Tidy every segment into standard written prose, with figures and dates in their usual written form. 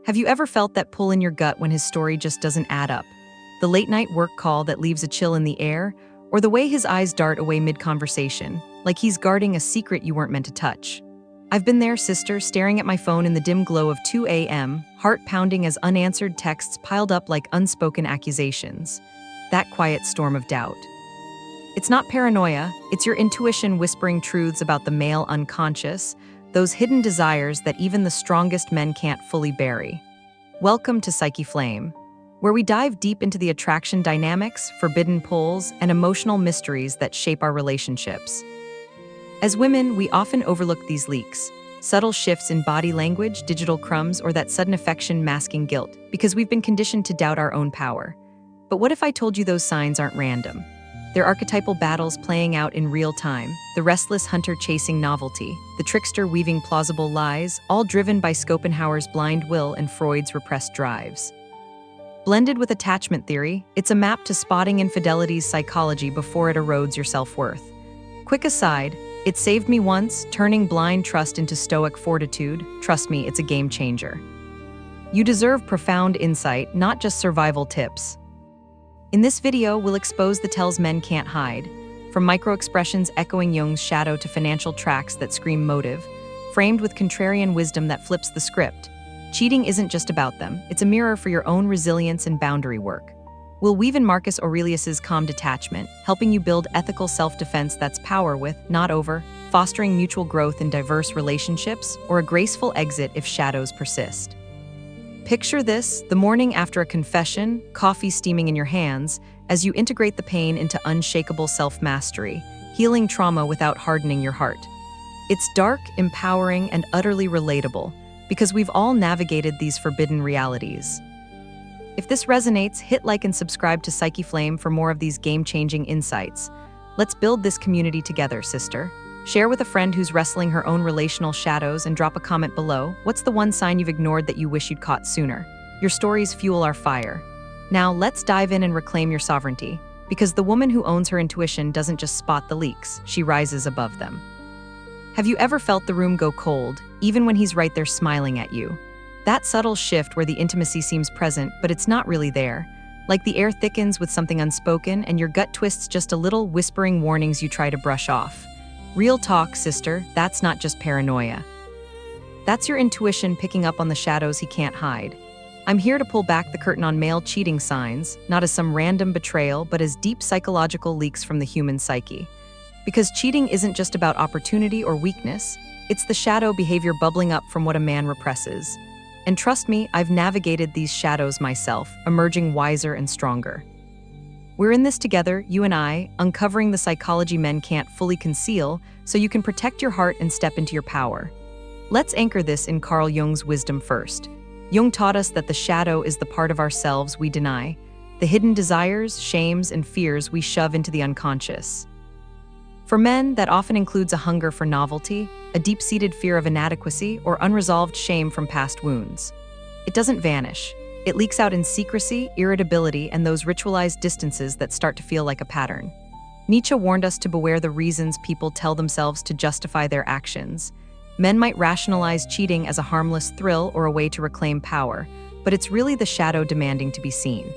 Have you ever felt that pull in your gut when his story just doesn't add up? The late-night work call that leaves a chill in the air, or the way his eyes dart away mid-conversation, like he's guarding a secret you weren't meant to touch? I've been there, sister, staring at my phone in the dim glow of 2 a.m., heart pounding as unanswered texts piled up like unspoken accusations. That quiet storm of doubt. It's not paranoia, it's your intuition whispering truths about the male unconscious, those hidden desires that even the strongest men can't fully bury. Welcome to PsycheFlame, where we dive deep into the attraction dynamics, forbidden pulls, and emotional mysteries that shape our relationships. As women, we often overlook these leaks, subtle shifts in body language, digital crumbs, or that sudden affection masking guilt, because we've been conditioned to doubt our own power. But what if I told you those signs aren't random? They're archetypal battles playing out in real time, the restless hunter chasing novelty, the trickster weaving plausible lies, all driven by Schopenhauer's blind will and Freud's repressed drives. Blended with attachment theory, it's a map to spotting infidelity's psychology before it erodes your self-worth. Quick aside, it saved me once, turning blind trust into Stoic fortitude. Trust me, it's a game changer. You deserve profound insight, not just survival tips. In this video, we'll expose the tells men can't hide, from micro-expressions echoing Jung's shadow to financial tracks that scream motive, framed with contrarian wisdom that flips the script. Cheating isn't just about them, it's a mirror for your own resilience and boundary work. We'll weave in Marcus Aurelius's calm detachment, helping you build ethical self-defense that's power with, not over, fostering mutual growth in diverse relationships, or a graceful exit if shadows persist. Picture this, the morning after a confession, coffee steaming in your hands, as you integrate the pain into unshakable self-mastery, healing trauma without hardening your heart. It's dark, empowering, and utterly relatable, because we've all navigated these forbidden realities. If this resonates, hit like and subscribe to PsycheFlame for more of these game-changing insights. Let's build this community together, sister. Share with a friend who's wrestling her own relational shadows and drop a comment below. What's the one sign you've ignored that you wish you'd caught sooner? Your stories fuel our fire. Now, let's dive in and reclaim your sovereignty, because the woman who owns her intuition doesn't just spot the leaks, she rises above them. Have you ever felt the room go cold, even when he's right there smiling at you? That subtle shift where the intimacy seems present, but it's not really there. Like the air thickens with something unspoken and your gut twists just a little, whispering warnings you try to brush off. Real talk, sister, that's not just paranoia. That's your intuition picking up on the shadows he can't hide. I'm here to pull back the curtain on male cheating signs, not as some random betrayal, but as deep psychological leaks from the human psyche. Because cheating isn't just about opportunity or weakness, it's the shadow behavior bubbling up from what a man represses. And trust me, I've navigated these shadows myself, emerging wiser and stronger. We're in this together, you and I, uncovering the psychology men can't fully conceal, so you can protect your heart and step into your power. Let's anchor this in Carl Jung's wisdom first. Jung taught us that the shadow is the part of ourselves we deny, the hidden desires, shames, and fears we shove into the unconscious. For men, that often includes a hunger for novelty, a deep-seated fear of inadequacy, or unresolved shame from past wounds. It doesn't vanish. It leaks out in secrecy, irritability, and those ritualized distances that start to feel like a pattern. Nietzsche warned us to beware the reasons people tell themselves to justify their actions. Men might rationalize cheating as a harmless thrill or a way to reclaim power, but it's really the shadow demanding to be seen.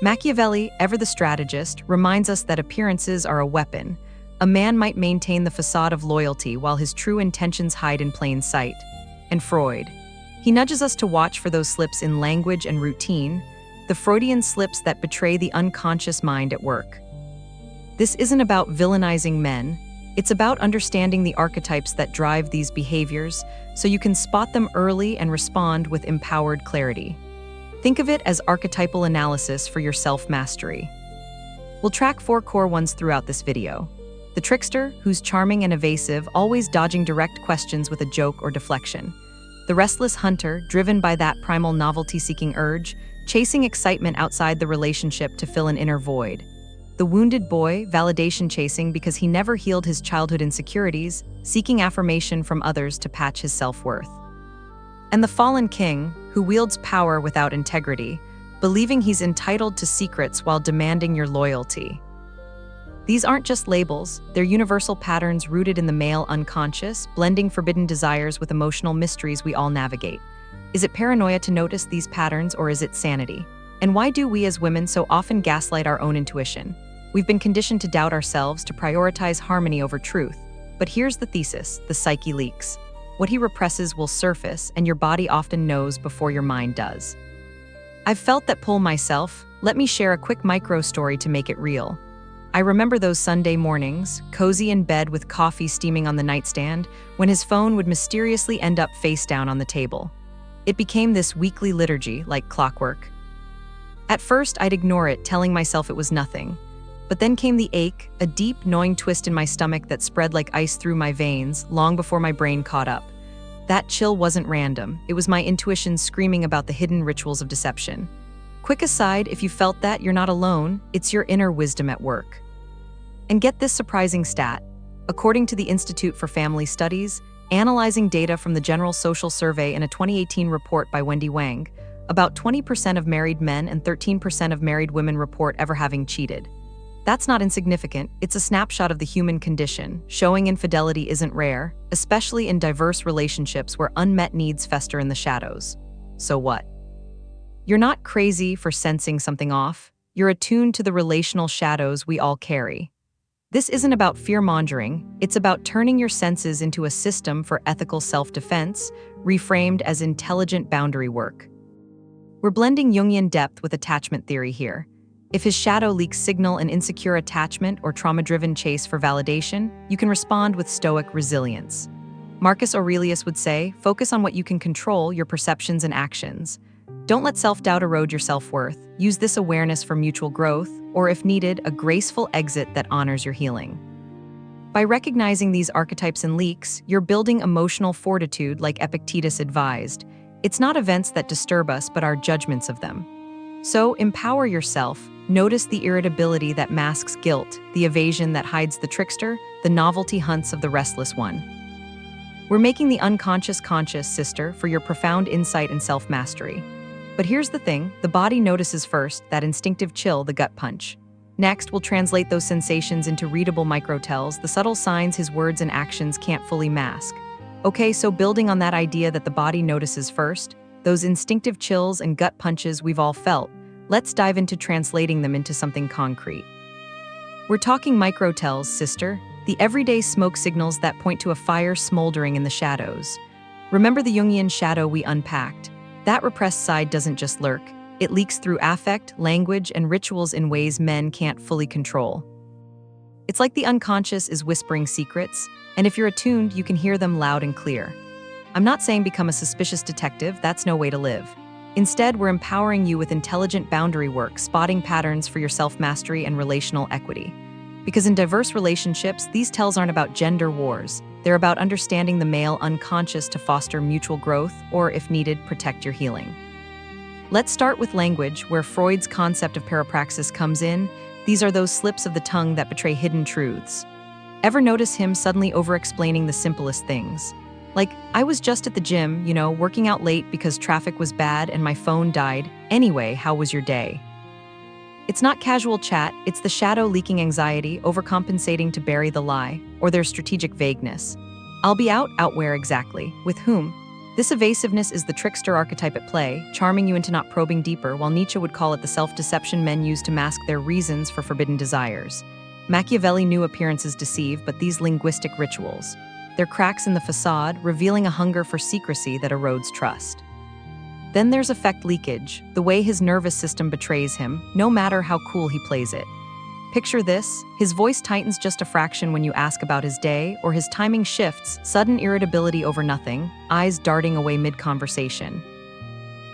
Machiavelli, ever the strategist, reminds us that appearances are a weapon. A man might maintain the facade of loyalty while his true intentions hide in plain sight. And Freud. He nudges us to watch for those slips in language and routine, the Freudian slips that betray the unconscious mind at work. This isn't about villainizing men, it's about understanding the archetypes that drive these behaviors so you can spot them early and respond with empowered clarity. Think of it as archetypal analysis for your self-mastery. We'll track 4 core ones throughout this video. The trickster, who's charming and evasive, always dodging direct questions with a joke or deflection. The restless hunter, driven by that primal novelty-seeking urge, chasing excitement outside the relationship to fill an inner void. The wounded boy, validation chasing because he never healed his childhood insecurities, seeking affirmation from others to patch his self-worth. And the fallen king, who wields power without integrity, believing he's entitled to secrets while demanding your loyalty. These aren't just labels, they're universal patterns rooted in the male unconscious, blending forbidden desires with emotional mysteries we all navigate. Is it paranoia to notice these patterns, or is it sanity? And why do we as women so often gaslight our own intuition? We've been conditioned to doubt ourselves, to prioritize harmony over truth. But here's the thesis: the psyche leaks. What he represses will surface, and your body often knows before your mind does. I've felt that pull myself. Let me share a quick micro story to make it real. I remember those Sunday mornings, cozy in bed with coffee steaming on the nightstand, when his phone would mysteriously end up face down on the table. It became this weekly liturgy, like clockwork. At first, I'd ignore it, telling myself it was nothing. But then came the ache, a deep, gnawing twist in my stomach that spread like ice through my veins, long before my brain caught up. That chill wasn't random. It was my intuition screaming about the hidden rituals of deception. Quick aside, if you felt that, you're not alone. It's your inner wisdom at work. And get this surprising stat. According to the Institute for Family Studies, analyzing data from the General Social Survey in a 2018 report by Wendy Wang, about 20% of married men and 13% of married women report ever having cheated. That's not insignificant. It's a snapshot of the human condition, showing infidelity isn't rare, especially in diverse relationships where unmet needs fester in the shadows. So what? You're not crazy for sensing something off. You're attuned to the relational shadows we all carry. This isn't about fear-mongering. It's about turning your senses into a system for ethical self-defense, reframed as intelligent boundary work. We're blending Jungian depth with attachment theory here. If his shadow leaks signal an insecure attachment or trauma-driven chase for validation, you can respond with Stoic resilience. Marcus Aurelius would say, focus on what you can control, your perceptions and actions. Don't let self-doubt erode your self-worth. Use this awareness for mutual growth, or if needed, a graceful exit that honors your healing. By recognizing these archetypes and leaks, you're building emotional fortitude like Epictetus advised. It's not events that disturb us, but our judgments of them. So empower yourself. Notice the irritability that masks guilt, the evasion that hides the trickster, the novelty hunts of the restless one. We're making the unconscious conscious, sister, for your profound insight and self-mastery. But here's the thing, the body notices first, that instinctive chill, the gut punch. Next, we'll translate those sensations into readable microtells, the subtle signs his words and actions can't fully mask. Okay, so building on that idea that the body notices first, those instinctive chills and gut punches we've all felt, let's dive into translating them into something concrete. We're talking microtells, sister, the everyday smoke signals that point to a fire smoldering in the shadows. Remember the Jungian shadow we unpacked? That repressed side doesn't just lurk. It leaks through affect, language, and rituals in ways men can't fully control. It's like the unconscious is whispering secrets, and if you're attuned, you can hear them loud and clear. I'm not saying become a suspicious detective, that's no way to live. Instead, we're empowering you with intelligent boundary work, spotting patterns for your self-mastery and relational equity. Because in diverse relationships, these tells aren't about gender wars. They're about understanding the male unconscious to foster mutual growth, or, if needed, protect your healing. Let's start with language, where Freud's concept of parapraxis comes in. These are those slips of the tongue that betray hidden truths. Ever notice him suddenly over-explaining the simplest things? Like, I was just at the gym, working out late because traffic was bad and my phone died. Anyway, how was your day? It's not casual chat, it's the shadow-leaking anxiety, overcompensating to bury the lie, or their strategic vagueness. I'll be out where exactly? With whom? This evasiveness is the trickster archetype at play, charming you into not probing deeper, while Nietzsche would call it the self-deception men use to mask their reasons for forbidden desires. Machiavelli knew appearances deceive, but these linguistic rituals. They're cracks in the facade, revealing a hunger for secrecy that erodes trust. Then there's affect leakage, the way his nervous system betrays him, no matter how cool he plays it. Picture this, his voice tightens just a fraction when you ask about his day, or his timing shifts, sudden irritability over nothing, eyes darting away mid-conversation.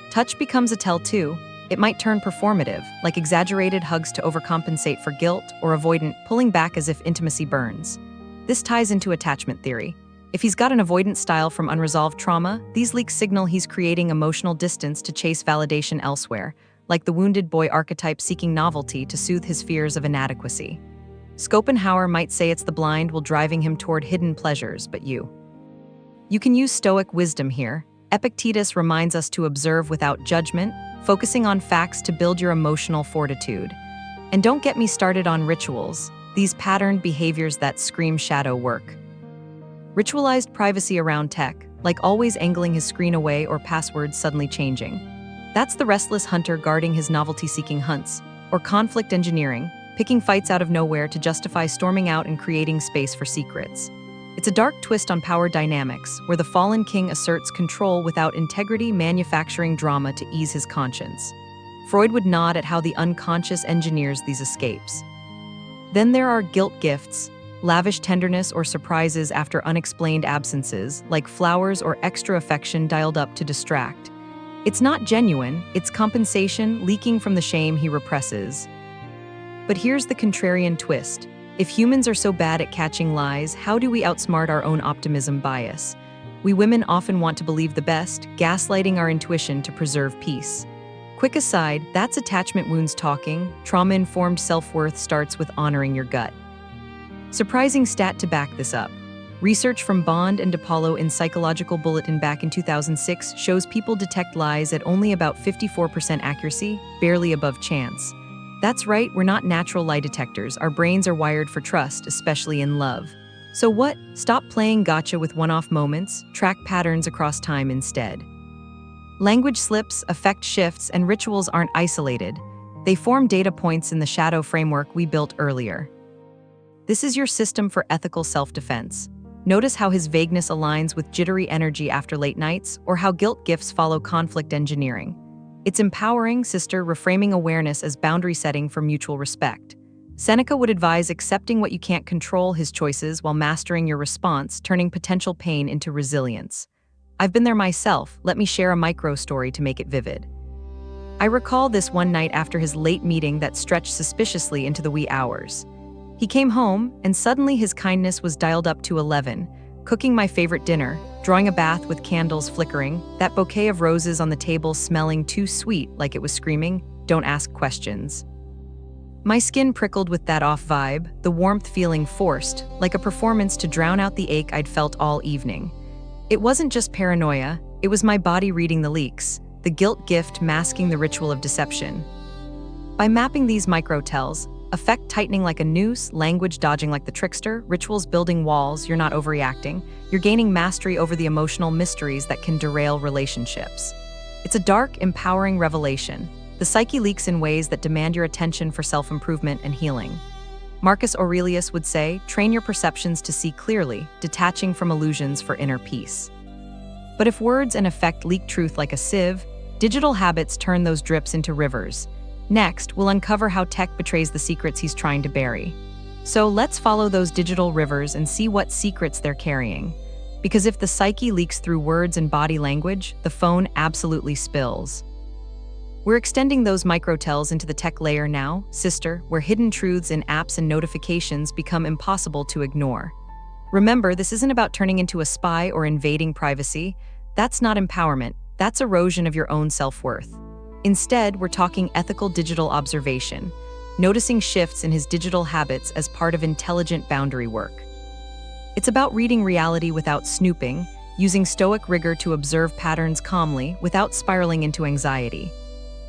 Touch becomes a tell too. It might turn performative, like exaggerated hugs to overcompensate for guilt, or avoidant, pulling back as if intimacy burns. This ties into attachment theory. If he's got an avoidant style from unresolved trauma, these leaks signal he's creating emotional distance to chase validation elsewhere, like the wounded boy archetype seeking novelty to soothe his fears of inadequacy. Schopenhauer might say it's the blind will driving him toward hidden pleasures, but you can use Stoic wisdom here. Epictetus reminds us to observe without judgment, focusing on facts to build your emotional fortitude. And don't get me started on rituals, these patterned behaviors that scream shadow work. Ritualized privacy around tech, like always angling his screen away or passwords suddenly changing. That's the restless hunter guarding his novelty-seeking hunts, or conflict engineering, picking fights out of nowhere to justify storming out and creating space for secrets. It's a dark twist on power dynamics, where the fallen king asserts control without integrity, manufacturing drama to ease his conscience. Freud would nod at how the unconscious engineers these escapes. Then there are guilt gifts, lavish tenderness or surprises after unexplained absences, like flowers or extra affection dialed up to distract. It's not genuine, it's compensation leaking from the shame he represses. But here's the contrarian twist. If humans are so bad at catching lies, how do we outsmart our own optimism bias? We women often want to believe the best, gaslighting our intuition to preserve peace. Quick aside, that's attachment wounds talking. Trauma-informed self-worth starts with honoring your gut. Surprising stat to back this up. Research from Bond and DiPaolo in Psychological Bulletin back in 2006 shows people detect lies at only about 54% accuracy, barely above chance. That's right, we're not natural lie detectors. Our brains are wired for trust, especially in love. So what? Stop playing gotcha with one-off moments, track patterns across time instead. Language slips, affect shifts, and rituals aren't isolated. They form data points in the shadow framework we built earlier. This is your system for ethical self-defense. Notice how his vagueness aligns with jittery energy after late nights, or how guilt gifts follow conflict engineering. It's empowering, sister, reframing awareness as boundary setting for mutual respect. Seneca would advise accepting what you can't control, his choices, while mastering your response, turning potential pain into resilience. I've been there myself. Let me share a micro story to make it vivid. I recall this one night after his late meeting that stretched suspiciously into the wee hours. He came home, and suddenly his kindness was dialed up to 11, cooking my favorite dinner, drawing a bath with candles flickering, that bouquet of roses on the table smelling too sweet like it was screaming, "Don't ask questions." My skin prickled with that off vibe, the warmth feeling forced, like a performance to drown out the ache I'd felt all evening. It wasn't just paranoia, it was my body reading the leaks, the guilt gift masking the ritual of deception. By mapping these micro-tells, affect tightening like a noose, language dodging like the trickster, rituals building walls, you're not overreacting, you're gaining mastery over the emotional mysteries that can derail relationships. It's a dark, empowering revelation. The psyche leaks in ways that demand your attention for self-improvement and healing. Marcus Aurelius would say, train your perceptions to see clearly, detaching from illusions for inner peace. But if words and affect leak truth like a sieve, digital habits turn those drips into rivers. Next, we'll uncover how tech betrays the secrets he's trying to bury. So let's follow those digital rivers and see what secrets they're carrying. Because if the psyche leaks through words and body language, the phone absolutely spills. We're extending those microtells into the tech layer now, sister, where hidden truths in apps and notifications become impossible to ignore. Remember, this isn't about turning into a spy or invading privacy. That's not empowerment, that's erosion of your own self-worth. Instead, we're talking ethical digital observation, noticing shifts in his digital habits as part of intelligent boundary work. It's about reading reality without snooping, using Stoic rigor to observe patterns calmly without spiraling into anxiety.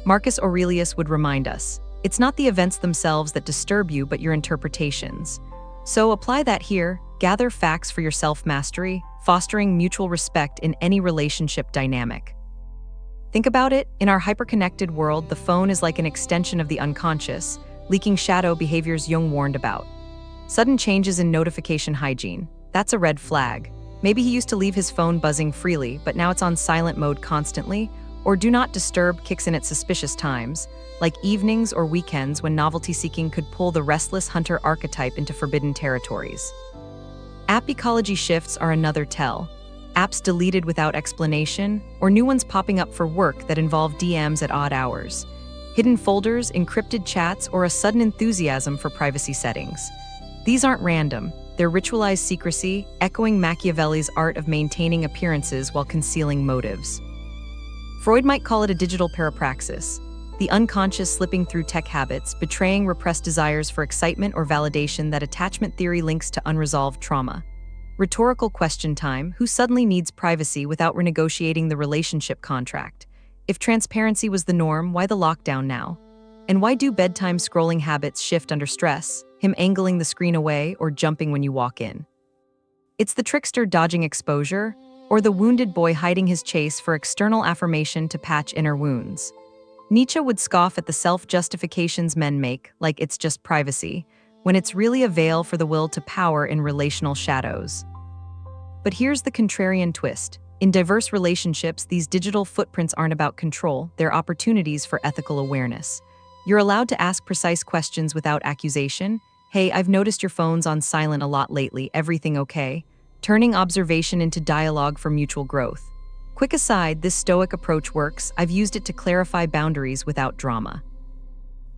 Marcus Aurelius would remind us, it's not the events themselves that disturb you, but your interpretations. So apply that here, gather facts for your self-mastery, fostering mutual respect in any relationship dynamic. Think about it, in our hyper-connected world, the phone is like an extension of the unconscious, leaking shadow behaviors Jung warned about. Sudden changes in notification hygiene, that's a red flag. Maybe he used to leave his phone buzzing freely, but now it's on silent mode constantly, or do not disturb kicks in at suspicious times, like evenings or weekends when novelty-seeking could pull the restless hunter archetype into forbidden territories. App ecology shifts are another tell. Apps deleted without explanation, or new ones popping up for work that involve DMs at odd hours. Hidden folders, encrypted chats, or a sudden enthusiasm for privacy settings. These aren't random. They're ritualized secrecy, echoing Machiavelli's art of maintaining appearances while concealing motives. Freud might call it a digital parapraxis, the unconscious slipping through tech habits, betraying repressed desires for excitement or validation that attachment theory links to unresolved trauma. Rhetorical question time, who suddenly needs privacy without renegotiating the relationship contract? If transparency was the norm, why the lockdown now? And why do bedtime scrolling habits shift under stress, him angling the screen away or jumping when you walk in? It's the trickster dodging exposure, or the wounded boy hiding his chase for external affirmation to patch inner wounds. Nietzsche would scoff at the self-justifications men make, like it's just privacy, when it's really a veil for the will to power in relational shadows. But here's the contrarian twist. In diverse relationships, these digital footprints aren't about control, they're opportunities for ethical awareness. You're allowed to ask precise questions without accusation. Hey, I've noticed your phone's on silent a lot lately, everything okay? Turning observation into dialogue for mutual growth. Quick aside, this Stoic approach works. I've used it to clarify boundaries without drama.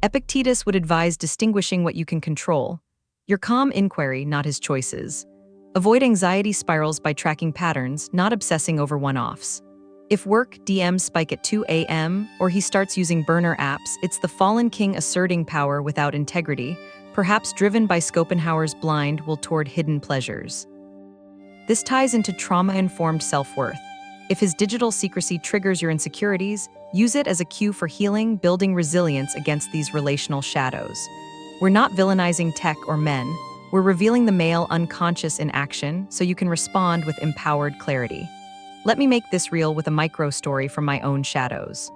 Epictetus would advise distinguishing what you can control. Your calm inquiry, not his choices. Avoid anxiety spirals by tracking patterns, not obsessing over one-offs. If work DMs spike at 2 a.m. or he starts using burner apps, it's the fallen king asserting power without integrity, perhaps driven by Schopenhauer's blind will toward hidden pleasures. This ties into trauma-informed self-worth. If his digital secrecy triggers your insecurities, use it as a cue for healing, building resilience against these relational shadows. We're not villainizing tech or men. We're revealing the male unconscious in action so you can respond with empowered clarity. Let me make this real with a micro story from my own shadows.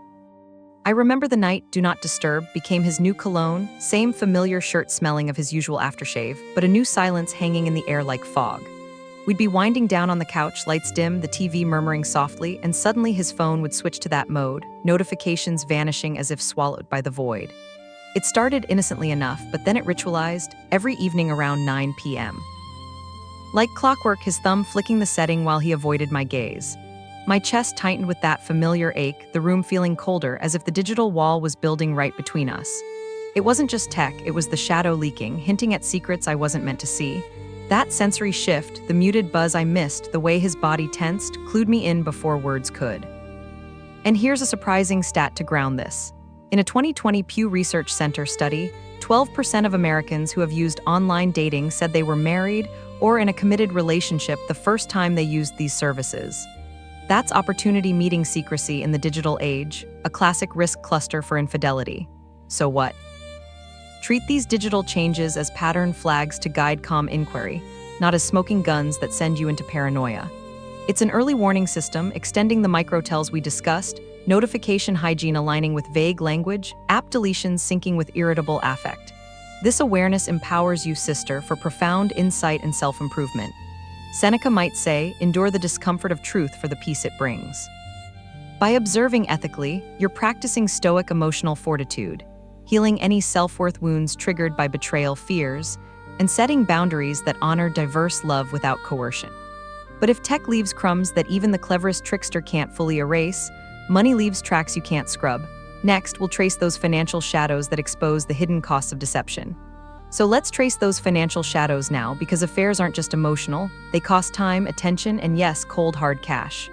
I remember the night Do Not Disturb became his new cologne, same familiar shirt smelling of his usual aftershave, but a new silence hanging in the air like fog. We'd be winding down on the couch, lights dim, the TV murmuring softly, and suddenly his phone would switch to that mode, notifications vanishing as if swallowed by the void. It started innocently enough, but then it ritualized, every evening around 9 p.m. Like clockwork, his thumb flicking the setting while he avoided my gaze. My chest tightened with that familiar ache, the room feeling colder, as if the digital wall was building right between us. It wasn't just tech, it was the shadow leaking, hinting at secrets I wasn't meant to see. That sensory shift, the muted buzz I missed, the way his body tensed, clued me in before words could. And here's a surprising stat to ground this. In a 2020 Pew Research Center study, 12% of Americans who have used online dating said they were married or in a committed relationship the first time they used these services. That's opportunity meeting secrecy in the digital age, a classic risk cluster for infidelity. So what? Treat these digital changes as pattern flags to guide calm inquiry, not as smoking guns that send you into paranoia. It's an early warning system, extending the microtells we discussed, notification hygiene aligning with vague language, app deletions syncing with irritable affect. This awareness empowers you, sister, for profound insight and self-improvement. Seneca might say, endure the discomfort of truth for the peace it brings. By observing ethically, you're practicing Stoic emotional fortitude, healing any self-worth wounds triggered by betrayal fears, and setting boundaries that honor diverse love without coercion. But if tech leaves crumbs that even the cleverest trickster can't fully erase, money leaves tracks you can't scrub. Next, we'll trace those financial shadows that expose the hidden costs of deception. So let's trace those financial shadows now, because affairs aren't just emotional, they cost time, attention, and yes, cold hard cash.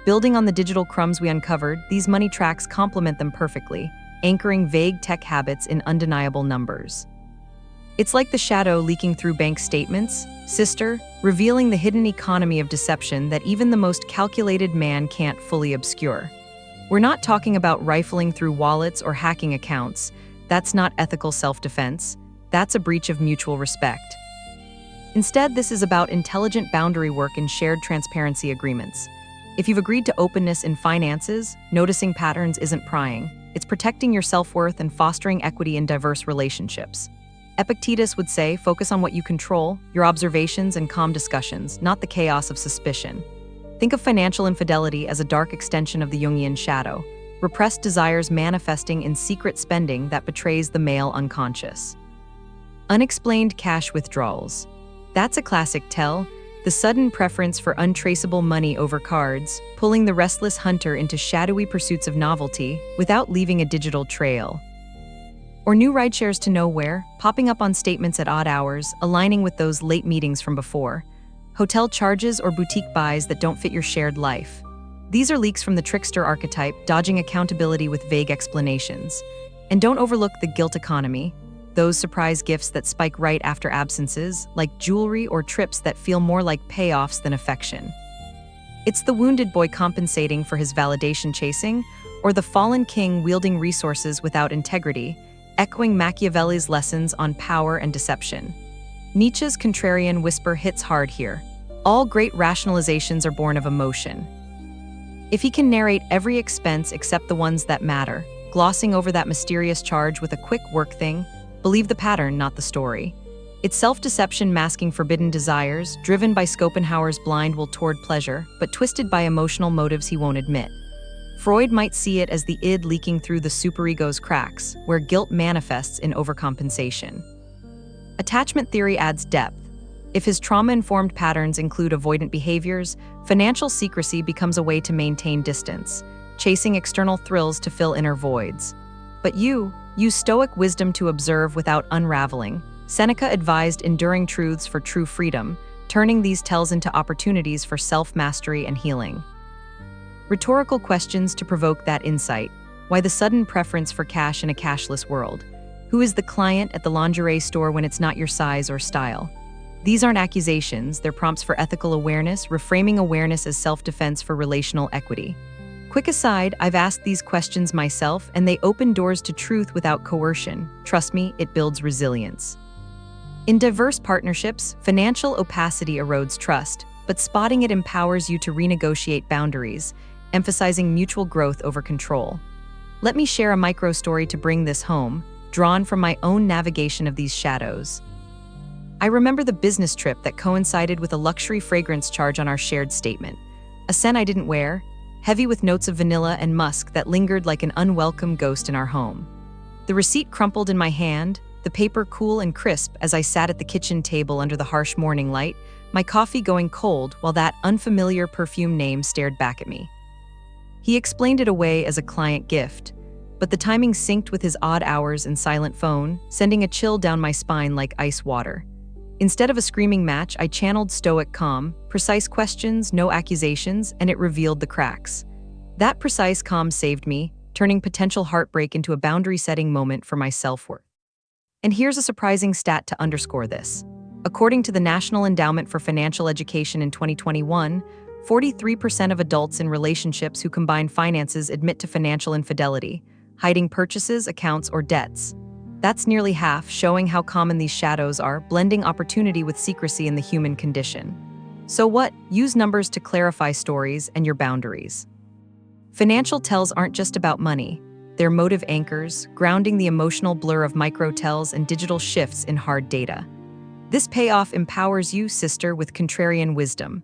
Building on the digital crumbs we uncovered, these money tracks complement them perfectly, anchoring vague tech habits in undeniable numbers. It's like the shadow leaking through bank statements, sister, revealing the hidden economy of deception that even the most calculated man can't fully obscure. We're not talking about rifling through wallets or hacking accounts. That's not ethical self-defense. That's a breach of mutual respect. Instead, this is about intelligent boundary work and shared transparency agreements. If you've agreed to openness in finances, noticing patterns isn't prying. It's protecting your self-worth and fostering equity in diverse relationships. Epictetus would say, focus on what you control, your observations and calm discussions, not the chaos of suspicion. Think of financial infidelity as a dark extension of the Jungian shadow, repressed desires manifesting in secret spending that betrays the male unconscious. Unexplained cash withdrawals. That's a classic tell, the sudden preference for untraceable money over cards, pulling the restless hunter into shadowy pursuits of novelty without leaving a digital trail. Or new rideshares to nowhere, popping up on statements at odd hours, aligning with those late meetings from before. Hotel charges or boutique buys that don't fit your shared life. These are leaks from the trickster archetype, dodging accountability with vague explanations. And don't overlook the guilt economy, those surprise gifts that spike right after absences, like jewelry or trips that feel more like payoffs than affection. It's the wounded boy compensating for his validation chasing, or the fallen king wielding resources without integrity, echoing Machiavelli's lessons on power and deception. Nietzsche's contrarian whisper hits hard here. All great rationalizations are born of emotion. If he can narrate every expense except the ones that matter, glossing over that mysterious charge with a quick work thing, believe the pattern, not the story. It's self-deception masking forbidden desires, driven by Schopenhauer's blind will toward pleasure, but twisted by emotional motives he won't admit. Freud might see it as the id leaking through the superego's cracks, where guilt manifests in overcompensation. Attachment theory adds depth. If his trauma-informed patterns include avoidant behaviors, financial secrecy becomes a way to maintain distance, chasing external thrills to fill inner voids. But you use Stoic wisdom to observe without unraveling. Seneca advised enduring truths for true freedom, turning these tells into opportunities for self-mastery and healing. Rhetorical questions to provoke that insight. Why the sudden preference for cash in a cashless world? Who is the client at the lingerie store when it's not your size or style? These aren't accusations, they're prompts for ethical awareness, reframing awareness as self-defense for relational equity. Quick aside, I've asked these questions myself, and they open doors to truth without coercion. Trust me, it builds resilience. In diverse partnerships, financial opacity erodes trust, but spotting it empowers you to renegotiate boundaries, emphasizing mutual growth over control. Let me share a micro-story to bring this home, drawn from my own navigation of these shadows. I remember the business trip that coincided with a luxury fragrance charge on our shared statement. A scent I didn't wear, heavy with notes of vanilla and musk that lingered like an unwelcome ghost in our home. The receipt crumpled in my hand, the paper cool and crisp as I sat at the kitchen table under the harsh morning light, my coffee going cold while that unfamiliar perfume name stared back at me. He explained it away as a client gift, but the timing synced with his odd hours and silent phone, sending a chill down my spine like ice water. Instead of a screaming match, I channeled Stoic calm, precise questions, no accusations, and it revealed the cracks. That precise calm saved me, turning potential heartbreak into a boundary-setting moment for my self-worth. And here's a surprising stat to underscore this. According to the National Endowment for Financial Education in 2021, 43% of adults in relationships who combine finances admit to financial infidelity, hiding purchases, accounts, or debts. That's nearly half, showing how common these shadows are, blending opportunity with secrecy in the human condition. So what? Use numbers to clarify stories and your boundaries. Financial tells aren't just about money. They're motive anchors, grounding the emotional blur of micro-tells and digital shifts in hard data. This payoff empowers you, sister, with contrarian wisdom.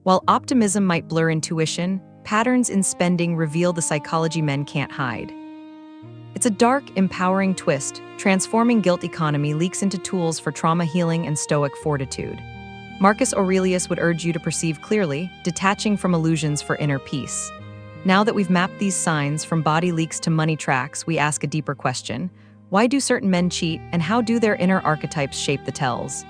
While optimism might blur intuition, patterns in spending reveal the psychology men can't hide. It's a dark, empowering twist, transforming guilt economy leaks into tools for trauma healing and Stoic fortitude. Marcus Aurelius would urge you to perceive clearly, detaching from illusions for inner peace. Now that we've mapped these signs from body leaks to money tracks, we ask a deeper question. Why do certain men cheat, and how do their inner archetypes shape the tells?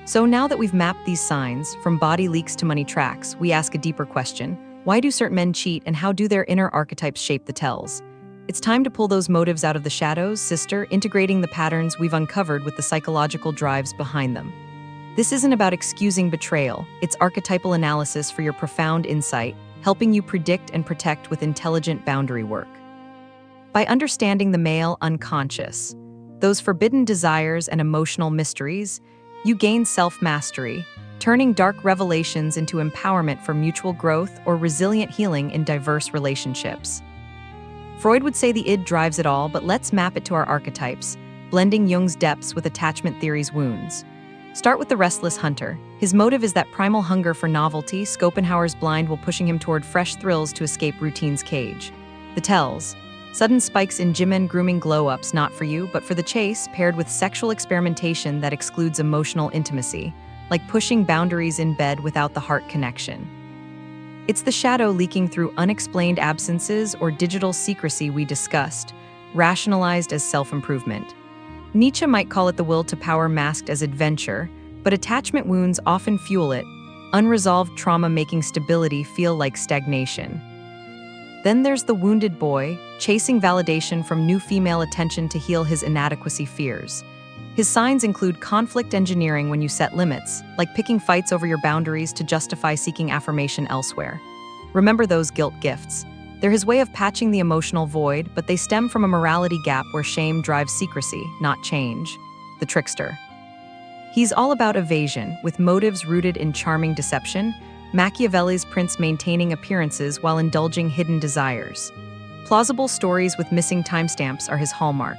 So now that we've mapped these signs from body leaks to money tracks, we ask a deeper question. Why do certain men cheat, and how do their inner archetypes shape the tells? It's time to pull those motives out of the shadows, sister, integrating the patterns we've uncovered with the psychological drives behind them. This isn't about excusing betrayal, it's archetypal analysis for your profound insight, helping you predict and protect with intelligent boundary work. By understanding the male unconscious, those forbidden desires and emotional mysteries, you gain self-mastery, turning dark revelations into empowerment for mutual growth or resilient healing in diverse relationships. Freud would say the id drives it all, but let's map it to our archetypes, blending Jung's depths with attachment theory's wounds. Start with the Restless Hunter. His motive is that primal hunger for novelty, Schopenhauer's blind will pushing him toward fresh thrills to escape routine's cage. The tells. Sudden spikes in gym and grooming glow-ups not for you, but for the chase, paired with sexual experimentation that excludes emotional intimacy, like pushing boundaries in bed without the heart connection. It's the shadow leaking through unexplained absences or digital secrecy we discussed, rationalized as self-improvement. Nietzsche might call it the will to power masked as adventure, but attachment wounds often fuel it, unresolved trauma making stability feel like stagnation. Then there's the wounded boy, chasing validation from new female attention to heal his inadequacy fears. His signs include conflict engineering when you set limits, like picking fights over your boundaries to justify seeking affirmation elsewhere. Remember those guilt gifts. They're his way of patching the emotional void, but they stem from a morality gap where shame drives secrecy, not change. The Trickster. He's all about evasion, with motives rooted in charming deception, Machiavelli's prince maintaining appearances while indulging hidden desires. Plausible stories with missing timestamps are his hallmark.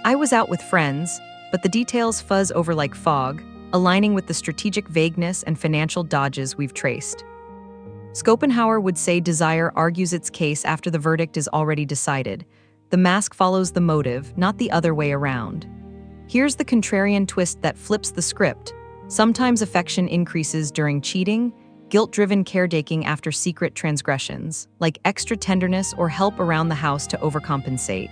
I was out with friends, but the details fuzz over like fog, aligning with the strategic vagueness and financial dodges we've traced. Schopenhauer would say desire argues its case after the verdict is already decided. The mask follows the motive, not the other way around. Here's the contrarian twist that flips the script. Sometimes affection increases during cheating, guilt-driven caretaking after secret transgressions, like extra tenderness or help around the house to overcompensate.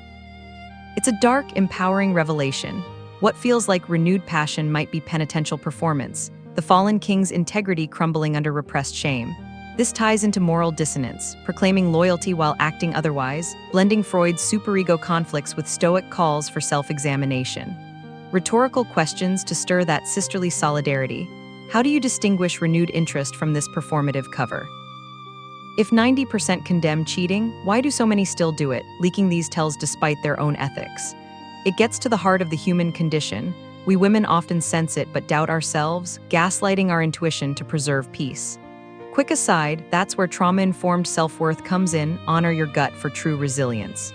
It's a dark, empowering revelation. What feels like renewed passion might be penitential performance, the fallen king's integrity crumbling under repressed shame. This ties into moral dissonance, proclaiming loyalty while acting otherwise, blending Freud's superego conflicts with Stoic calls for self-examination. Rhetorical questions to stir that sisterly solidarity. How do you distinguish renewed interest from this performative cover? If 90% condemn cheating, why do so many still do it, leaking these tells despite their own ethics? It gets to the heart of the human condition. We women often sense it but doubt ourselves, gaslighting our intuition to preserve peace. Quick aside, that's where trauma-informed self-worth comes in. Honor your gut for true resilience.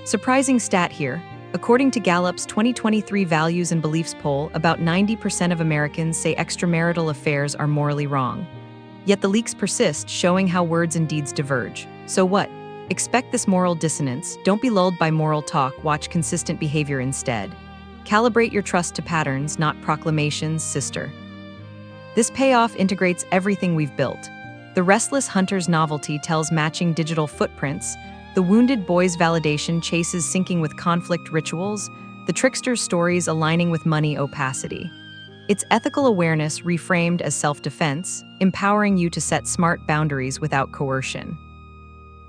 Surprising stat here. According to Gallup's 2023 Values and Beliefs poll, about 90% of Americans say extramarital affairs are morally wrong. Yet the leaks persist, showing how words and deeds diverge. So what? Expect this moral dissonance. Don't be lulled by moral talk, watch consistent behavior instead. Calibrate your trust to patterns, not proclamations, sister. This payoff integrates everything we've built. The Restless Hunter's novelty tells matching digital footprints, the wounded boy's validation chases syncing with conflict rituals, the trickster's stories aligning with money opacity. It's ethical awareness reframed as self-defense, empowering you to set smart boundaries without coercion.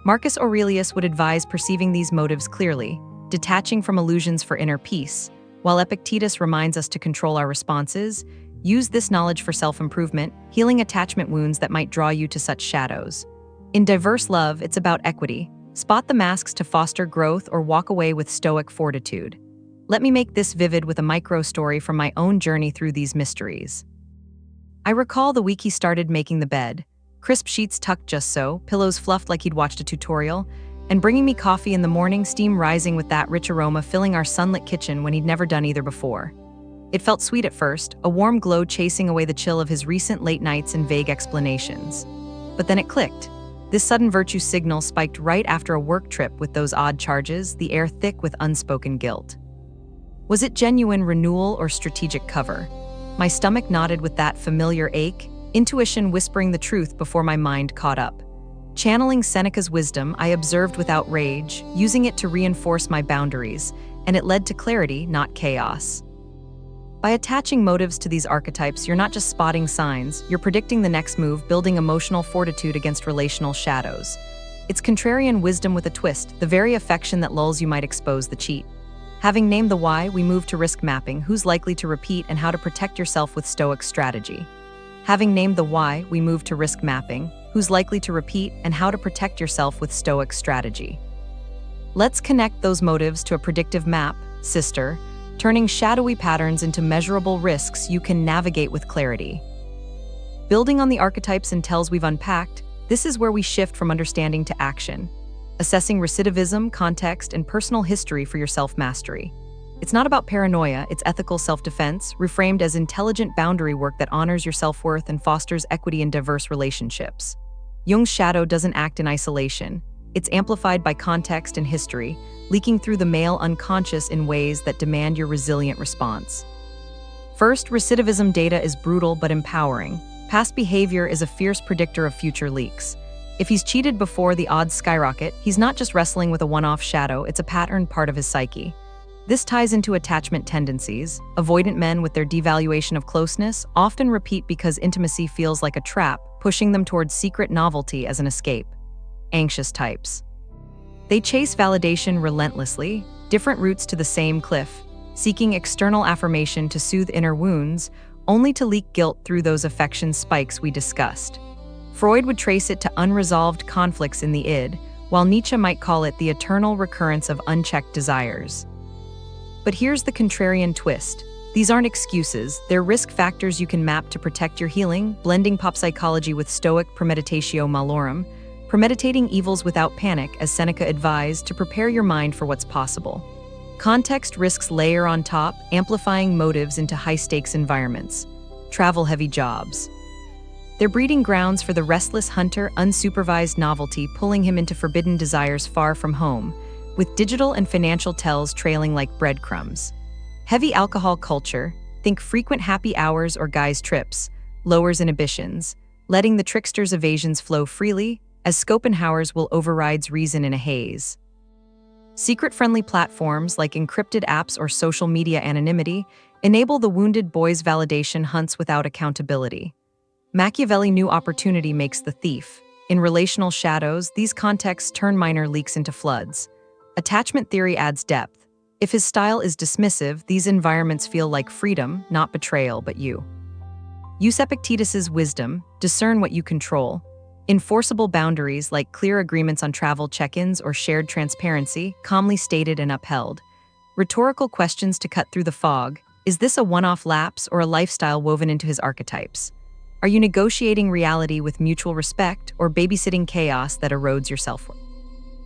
Marcus Aurelius would advise perceiving these motives clearly, detaching from illusions for inner peace, while Epictetus reminds us to control our responses. Use this knowledge for self-improvement, healing attachment wounds that might draw you to such shadows. In diverse love, it's about equity. Spot the masks to foster growth or walk away with stoic fortitude. Let me make this vivid with a micro-story from my own journey through these mysteries. I recall the week he started making the bed. Crisp sheets tucked just so, pillows fluffed like he'd watched a tutorial, and bringing me coffee in the morning, steam rising with that rich aroma filling our sunlit kitchen when he'd never done either before. It felt sweet at first, a warm glow chasing away the chill of his recent late nights and vague explanations. But then it clicked. This sudden virtue signal spiked right after a work trip with those odd charges, the air thick with unspoken guilt. Was it genuine renewal or strategic cover? My stomach nodded with that familiar ache, intuition whispering the truth before my mind caught up. Channeling Seneca's wisdom, I observed without rage, using it to reinforce my boundaries, and it led to clarity, not chaos. By attaching motives to these archetypes, you're not just spotting signs, you're predicting the next move, building emotional fortitude against relational shadows. It's contrarian wisdom with a twist, the very affection that lulls you might expose the cheat. Having named the why, we move to risk mapping, who's likely to repeat and how to protect yourself with Stoic strategy. Having named the why, we move to risk mapping, who's likely to repeat and how to protect yourself with Stoic strategy. Let's connect those motives to a predictive map, sister, turning shadowy patterns into measurable risks you can navigate with clarity. Building on the archetypes and tells we've unpacked, this is where we shift from understanding to action, assessing recidivism, context, and personal history for your self-mastery. It's not about paranoia, it's ethical self-defense, reframed as intelligent boundary work that honors your self-worth and fosters equity in diverse relationships. Jung's shadow doesn't act in isolation. It's amplified by context and history, leaking through the male unconscious in ways that demand your resilient response. First, recidivism data is brutal but empowering. Past behavior is a fierce predictor of future leaks. If he's cheated before, the odds skyrocket. He's not just wrestling with a one-off shadow, it's a pattern part of his psyche. This ties into attachment tendencies. Avoidant men with their devaluation of closeness often repeat because intimacy feels like a trap, pushing them towards secret novelty as an escape. Anxious types. They chase validation relentlessly, different routes to the same cliff, seeking external affirmation to soothe inner wounds, only to leak guilt through those affection spikes we discussed. Freud would trace it to unresolved conflicts in the id, while Nietzsche might call it the eternal recurrence of unchecked desires. But here's the contrarian twist. These aren't excuses, they're risk factors you can map to protect your healing, blending pop psychology with Stoic premeditatio malorum, premeditating evils without panic, as Seneca advised, to prepare your mind for what's possible. Context risks layer on top, amplifying motives into high-stakes environments. Travel-heavy jobs. They're breeding grounds for the restless hunter, unsupervised novelty, pulling him into forbidden desires far from home, with digital and financial tells trailing like breadcrumbs. Heavy alcohol culture, think frequent happy hours or guys' trips, lowers inhibitions, letting the trickster's evasions flow freely, as Schopenhauer's will overrides reason in a haze. Secret-friendly platforms like encrypted apps or social media anonymity enable the wounded boy's validation hunts without accountability. Machiavelli knew opportunity makes the thief. In relational shadows, these contexts turn minor leaks into floods. Attachment theory adds depth. If his style is dismissive, these environments feel like freedom, not betrayal, but you. Use Epictetus's wisdom, discern what you control. Enforceable boundaries like clear agreements on travel check-ins or shared transparency, calmly stated and upheld. Rhetorical questions to cut through the fog. Is this a one-off lapse or a lifestyle woven into his archetypes? Are you negotiating reality with mutual respect or babysitting chaos that erodes your self-worth?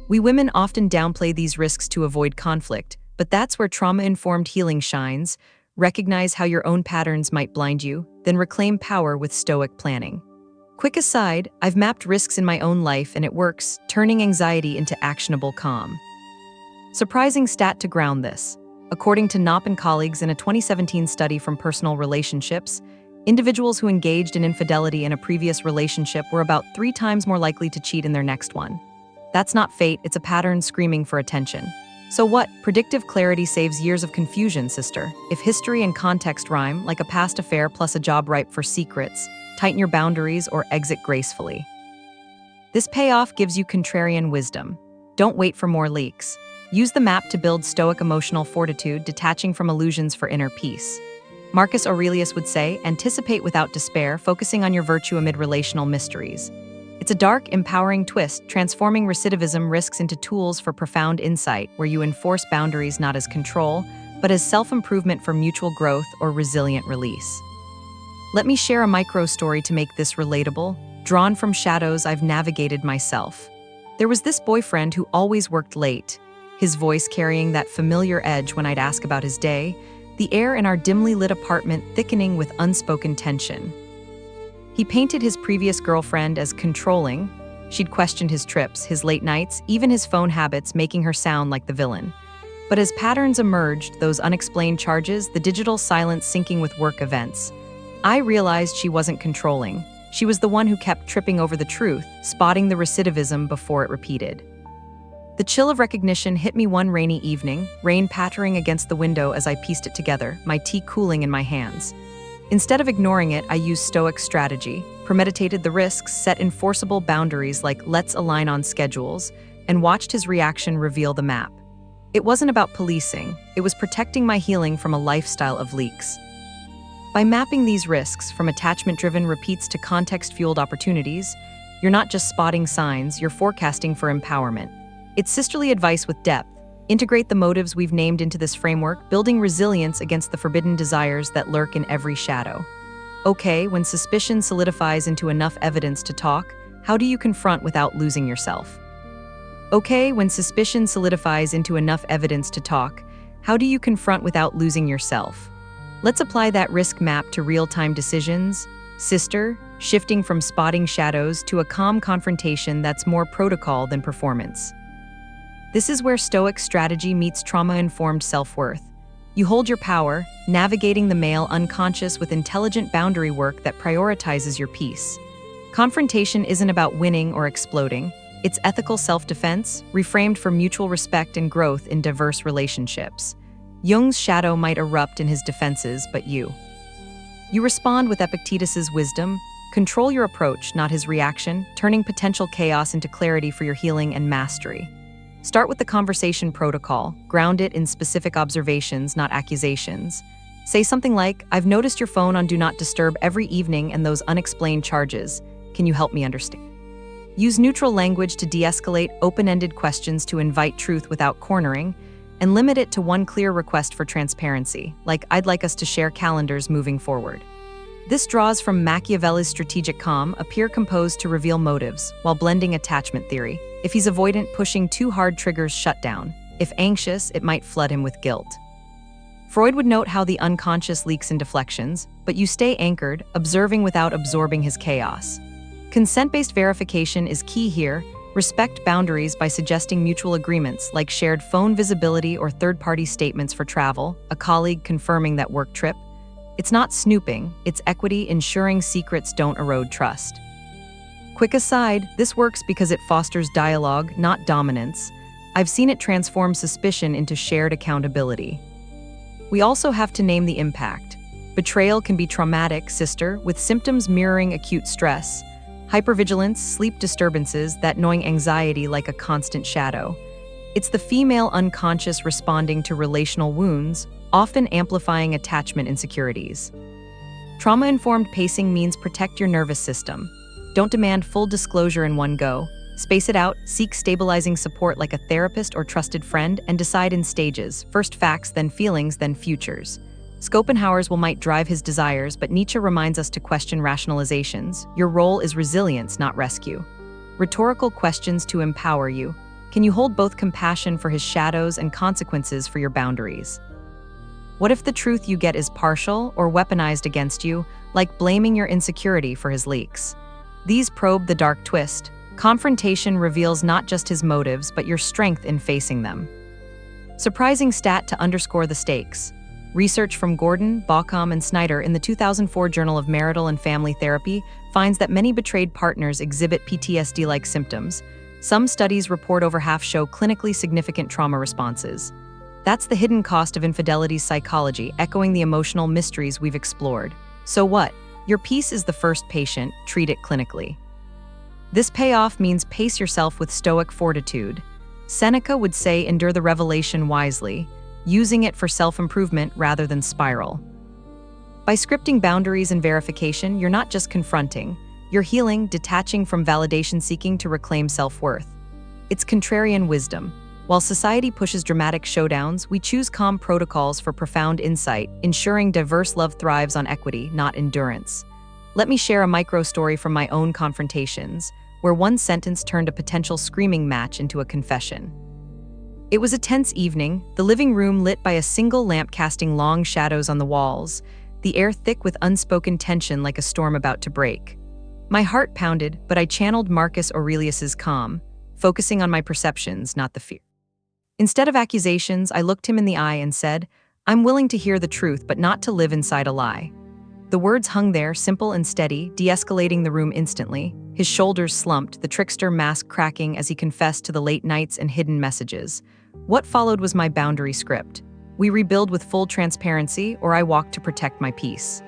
We women often downplay these risks to avoid conflict, but that's where trauma-informed healing shines. Recognize how your own patterns might blind you, then reclaim power with Stoic planning. Quick aside, I've mapped risks in my own life and it works, turning anxiety into actionable calm. Surprising stat to ground this. According to Knopp and colleagues in a 2017 study from Personal Relationships, individuals who engaged in infidelity in a previous relationship were about 3 times more likely to cheat in their next one. That's not fate, it's a pattern screaming for attention. So what? Predictive clarity saves years of confusion, sister. If history and context rhyme, like a past affair plus a job ripe for secrets, tighten your boundaries or exit gracefully. This payoff gives you contrarian wisdom. Don't wait for more leaks. Use the map to build Stoic emotional fortitude, detaching from illusions for inner peace. Marcus Aurelius would say, anticipate without despair, focusing on your virtue amid relational mysteries. It's a dark, empowering twist, transforming recidivism risks into tools for profound insight, where you enforce boundaries not as control, but as self-improvement for mutual growth or resilient release. Let me share a micro-story to make this relatable. Drawn from shadows I've navigated myself. There was this boyfriend who always worked late, his voice carrying that familiar edge when I'd ask about his day, the air in our dimly lit apartment thickening with unspoken tension. He painted his previous girlfriend as controlling. She'd questioned his trips, his late nights, even his phone habits, making her sound like the villain. But as patterns emerged, those unexplained charges, the digital silence syncing with work events, I realized she wasn't controlling. She was the one who kept tripping over the truth, spotting the recidivism before it repeated. The chill of recognition hit me one rainy evening, rain pattering against the window as I pieced it together, my tea cooling in my hands. Instead of ignoring it, I used Stoic strategy, premeditated the risks, set enforceable boundaries like let's align on schedules, and watched his reaction reveal the map. It wasn't about policing, it was protecting my healing from a lifestyle of leaks. By mapping these risks, from attachment-driven repeats to context-fueled opportunities, you're not just spotting signs, you're forecasting for empowerment. It's sisterly advice with depth. Integrate the motives we've named into this framework, building resilience against the forbidden desires that lurk in every shadow. Okay, when suspicion solidifies into enough evidence to talk, how do you confront without losing yourself? Okay, when suspicion solidifies into enough evidence to talk, how do you confront without losing yourself? Let's apply that risk map to real-time decisions. Sister, shifting from spotting shadows to a calm confrontation that's more protocol than performance. This is where Stoic strategy meets trauma-informed self-worth. You hold your power, navigating the male unconscious with intelligent boundary work that prioritizes your peace. Confrontation isn't about winning or exploding. It's ethical self-defense, reframed for mutual respect and growth in diverse relationships. Jung's shadow might erupt in his defenses, but you respond with Epictetus's wisdom. Control your approach, not his reaction, turning potential chaos into clarity for your healing and mastery. Start with the conversation protocol. Ground it in specific observations, not accusations. Say something like, I've noticed your phone on Do Not Disturb every evening and those unexplained charges. Can you help me understand? Use neutral language to de-escalate, open-ended questions to invite truth without cornering, and limit it to one clear request for transparency, like "I'd like us to share calendars moving forward." This draws from Machiavelli's strategic calm, a peer composed to reveal motives, while blending attachment theory. If he's avoidant, pushing too hard triggers shut down. If anxious, it might flood him with guilt. Freud would note how the unconscious leaks in deflections, but you stay anchored, observing without absorbing his chaos. Consent-based verification is key here. Respect boundaries by suggesting mutual agreements like shared phone visibility or third-party statements for travel, a colleague confirming that work trip. It's not snooping, it's equity ensuring secrets don't erode trust. Quick aside, this works because it fosters dialogue, not dominance. I've seen it transform suspicion into shared accountability. We also have to name the impact. Betrayal can be traumatic, sister, with symptoms mirroring acute stress. Hypervigilance, sleep disturbances, that gnawing anxiety like a constant shadow. It's the female unconscious responding to relational wounds, often amplifying attachment insecurities. Trauma-informed pacing means protect your nervous system. Don't demand full disclosure in one go. Space it out, seek stabilizing support like a therapist or trusted friend, and decide in stages, first facts, then feelings, then futures. Schopenhauer's might drive his desires, but Nietzsche reminds us to question rationalizations. Your role is resilience, not rescue. Rhetorical questions to empower you. Can you hold both compassion for his shadows and consequences for your boundaries? What if the truth you get is partial or weaponized against you, like blaming your insecurity for his leaks? These probe the dark twist. Confrontation reveals not just his motives, but your strength in facing them. Surprising stat to underscore the stakes. Research from Gordon, Baucom, and Snyder in the 2004 Journal of Marital and Family Therapy finds that many betrayed partners exhibit PTSD-like symptoms. Some studies report over half show clinically significant trauma responses. That's the hidden cost of infidelity's psychology, echoing the emotional mysteries we've explored. So what? Your peace is the first patient, treat it clinically. This payoff means pace yourself with Stoic fortitude. Seneca would say endure the revelation wisely, using it for self-improvement rather than spiral. By scripting boundaries and verification, you're not just confronting, you're healing, detaching from validation-seeking to reclaim self-worth. It's contrarian wisdom. While society pushes dramatic showdowns, we choose calm protocols for profound insight, ensuring diverse love thrives on equity, not endurance. Let me share a micro-story from my own confrontations, where one sentence turned a potential screaming match into a confession. It was a tense evening, the living room lit by a single lamp casting long shadows on the walls, the air thick with unspoken tension like a storm about to break. My heart pounded, but I channeled Marcus Aurelius's calm, focusing on my perceptions, not the fear. Instead of accusations, I looked him in the eye and said, "I'm willing to hear the truth, but not to live inside a lie." The words hung there, simple and steady, de-escalating the room instantly. His shoulders slumped, the trickster mask cracking as he confessed to the late nights and hidden messages. What followed was my boundary script. We rebuild with full transparency, or I walk to protect my peace.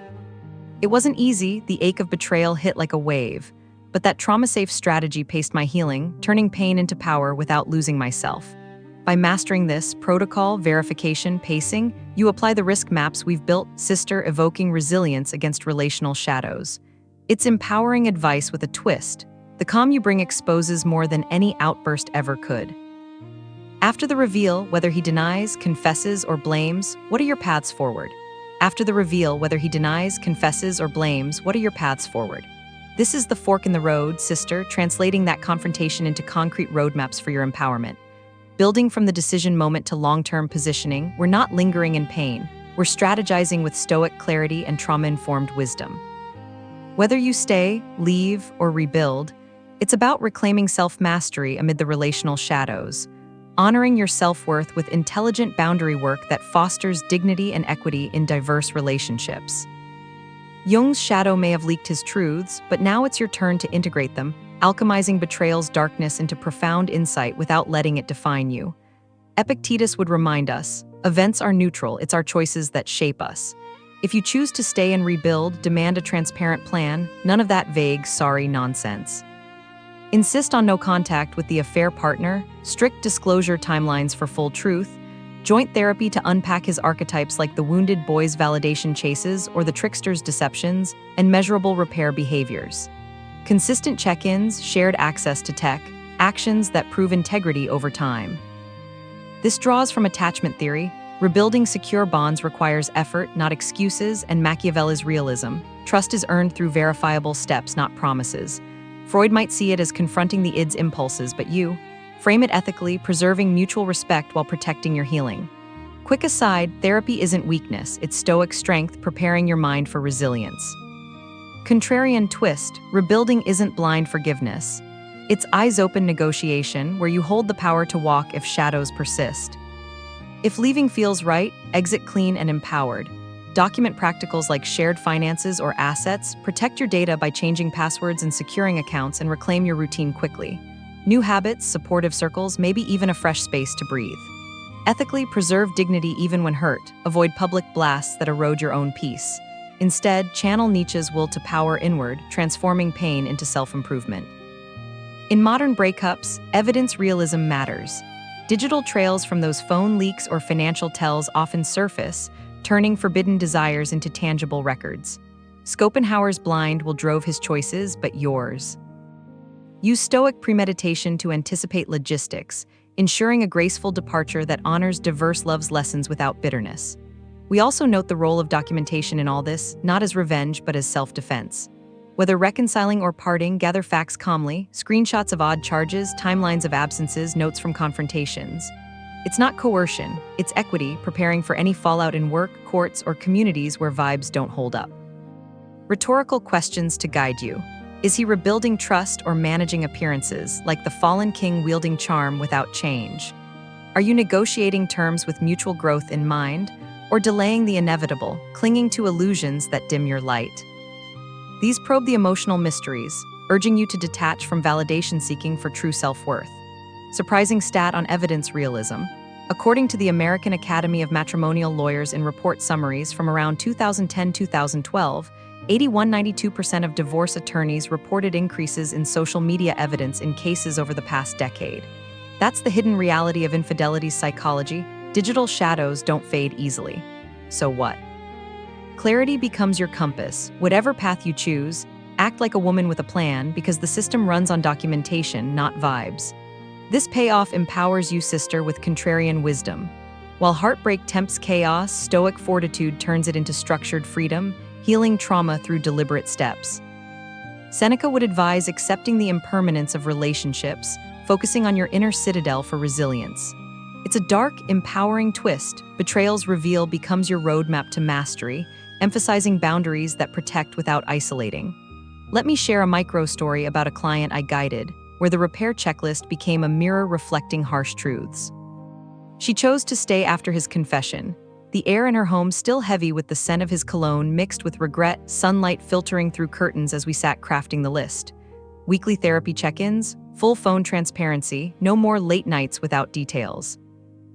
It wasn't easy, the ache of betrayal hit like a wave, but that trauma-safe strategy paced my healing, turning pain into power without losing myself. By mastering this protocol, verification, pacing, you apply the risk maps we've built, sister, evoking resilience against relational shadows. It's empowering advice with a twist. The calm you bring exposes more than any outburst ever could. After the reveal, whether he denies, confesses, or blames, what are your paths forward? After the reveal, whether he denies, confesses, or blames, what are your paths forward? This is the fork in the road, sister, translating that confrontation into concrete roadmaps for your empowerment. Building from the decision moment to long-term positioning, we're not lingering in pain. We're strategizing with stoic clarity and trauma-informed wisdom. Whether you stay, leave, or rebuild, it's about reclaiming self-mastery amid the relational shadows, honoring your self-worth with intelligent boundary work that fosters dignity and equity in diverse relationships. Jung's shadow may have leaked his truths, but now it's your turn to integrate them, alchemizing betrayal's darkness into profound insight without letting it define you. Epictetus would remind us, events are neutral, it's our choices that shape us. If you choose to stay and rebuild, demand a transparent plan, none of that vague, sorry nonsense. Insist on no contact with the affair partner, strict disclosure timelines for full truth, joint therapy to unpack his archetypes like the wounded boy's validation chases or the trickster's deceptions, and measurable repair behaviors. Consistent check-ins, shared access to tech, actions that prove integrity over time. This draws from attachment theory. Rebuilding secure bonds requires effort, not excuses, and Machiavelli's realism. Trust is earned through verifiable steps, not promises. Freud might see it as confronting the id's impulses, but you frame it ethically, preserving mutual respect while protecting your healing. Quick aside, therapy isn't weakness, it's Stoic strength, preparing your mind for resilience. Contrarian twist, rebuilding isn't blind forgiveness. It's eyes-open negotiation, where you hold the power to walk if shadows persist. If leaving feels right, exit clean and empowered. Document practicals like shared finances or assets, protect your data by changing passwords and securing accounts, and reclaim your routine quickly. New habits, supportive circles, maybe even a fresh space to breathe. Ethically, preserve dignity even when hurt. Avoid public blasts that erode your own peace. Instead, channel Nietzsche's will to power inward, transforming pain into self-improvement. In modern breakups, evidence realism matters. Digital trails from those phone leaks or financial tells often surface, turning forbidden desires into tangible records. Schopenhauer's blind will drove his choices, but yours. Use Stoic premeditation to anticipate logistics, ensuring a graceful departure that honors diverse love's lessons without bitterness. We also note the role of documentation in all this, not as revenge, but as self-defense. Whether reconciling or parting, gather facts calmly, screenshots of odd charges, timelines of absences, notes from confrontations. It's not coercion, it's equity, preparing for any fallout in work, courts, or communities where vibes don't hold up. Rhetorical questions to guide you. Is he rebuilding trust or managing appearances, like the fallen king wielding charm without change? Are you negotiating terms with mutual growth in mind, or delaying the inevitable, clinging to illusions that dim your light? These probe the emotional mysteries, urging you to detach from validation seeking for true self-worth. Surprising stat on evidence realism. According to the American Academy of Matrimonial Lawyers in report summaries from around 2010-2012, 91-92% of divorce attorneys reported increases in social media evidence in cases over the past decade. That's the hidden reality of infidelity's psychology. Digital shadows don't fade easily. So what? Clarity becomes your compass. Whatever path you choose, act like a woman with a plan, because the system runs on documentation, not vibes. This payoff empowers you, sister, with contrarian wisdom. While heartbreak tempts chaos, Stoic fortitude turns it into structured freedom, healing trauma through deliberate steps. Seneca would advise accepting the impermanence of relationships, focusing on your inner citadel for resilience. It's a dark, empowering twist. Betrayal's reveal becomes your roadmap to mastery, emphasizing boundaries that protect without isolating. Let me share a micro-story about a client I guided, where the repair checklist became a mirror reflecting harsh truths. She chose to stay after his confession, the air in her home still heavy with the scent of his cologne mixed with regret, sunlight filtering through curtains as we sat crafting the list. Weekly therapy check-ins, full phone transparency, no more late nights without details.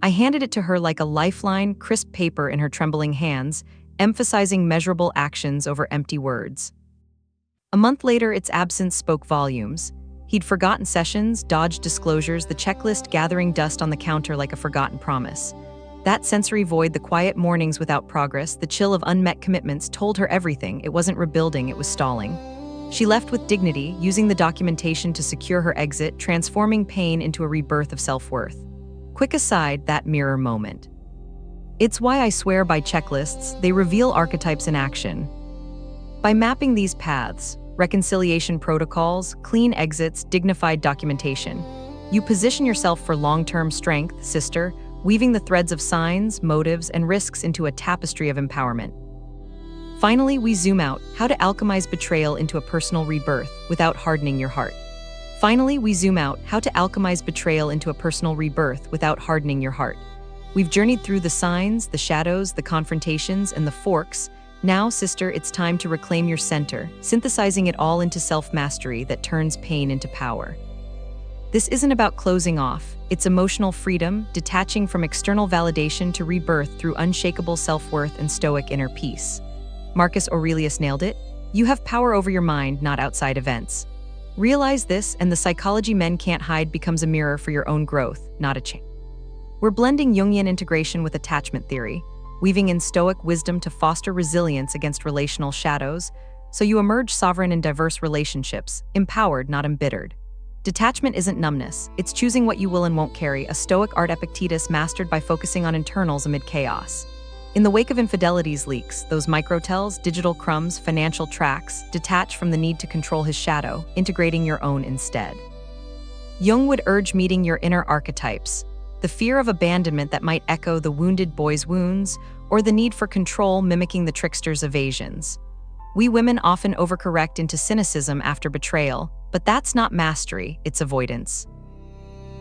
I handed it to her like a lifeline, crisp paper in her trembling hands, emphasizing measurable actions over empty words. A month later, its absence spoke volumes. He'd forgotten sessions, dodged disclosures, the checklist gathering dust on the counter like a forgotten promise. That sensory void, the quiet mornings without progress, the chill of unmet commitments told her everything. It wasn't rebuilding, it was stalling. She left with dignity, using the documentation to secure her exit, transforming pain into a rebirth of self-worth. Quick aside, that mirror moment. It's why I swear by checklists, they reveal archetypes in action. By mapping these paths, reconciliation protocols, clean exits, dignified documentation, you position yourself for long-term strength, sister, weaving the threads of signs, motives, and risks into a tapestry of empowerment. Finally, we zoom out, how to alchemize betrayal into a personal rebirth without hardening your heart. We've journeyed through the signs, the shadows, the confrontations, and the forks. Now, sister, it's time to reclaim your center, synthesizing it all into self-mastery that turns pain into power. This isn't about closing off, it's emotional freedom, detaching from external validation to rebirth through unshakable self-worth and stoic inner peace. Marcus Aurelius nailed it. You have power over your mind, not outside events. Realize this, and the psychology men can't hide becomes a mirror for your own growth, not a chain. We're blending Jungian integration with attachment theory, weaving in Stoic wisdom to foster resilience against relational shadows, so you emerge sovereign in diverse relationships, empowered, not embittered. Detachment isn't numbness, it's choosing what you will and won't carry, a Stoic art Epictetus mastered by focusing on internals amid chaos. In the wake of Infidelity's leaks, those microtells, digital crumbs, financial tracks, detach from the need to control his shadow, integrating your own instead. Jung would urge meeting your inner archetypes, the fear of abandonment that might echo the wounded boy's wounds, or the need for control mimicking the trickster's evasions. We women often overcorrect into cynicism after betrayal, but that's not mastery, it's avoidance.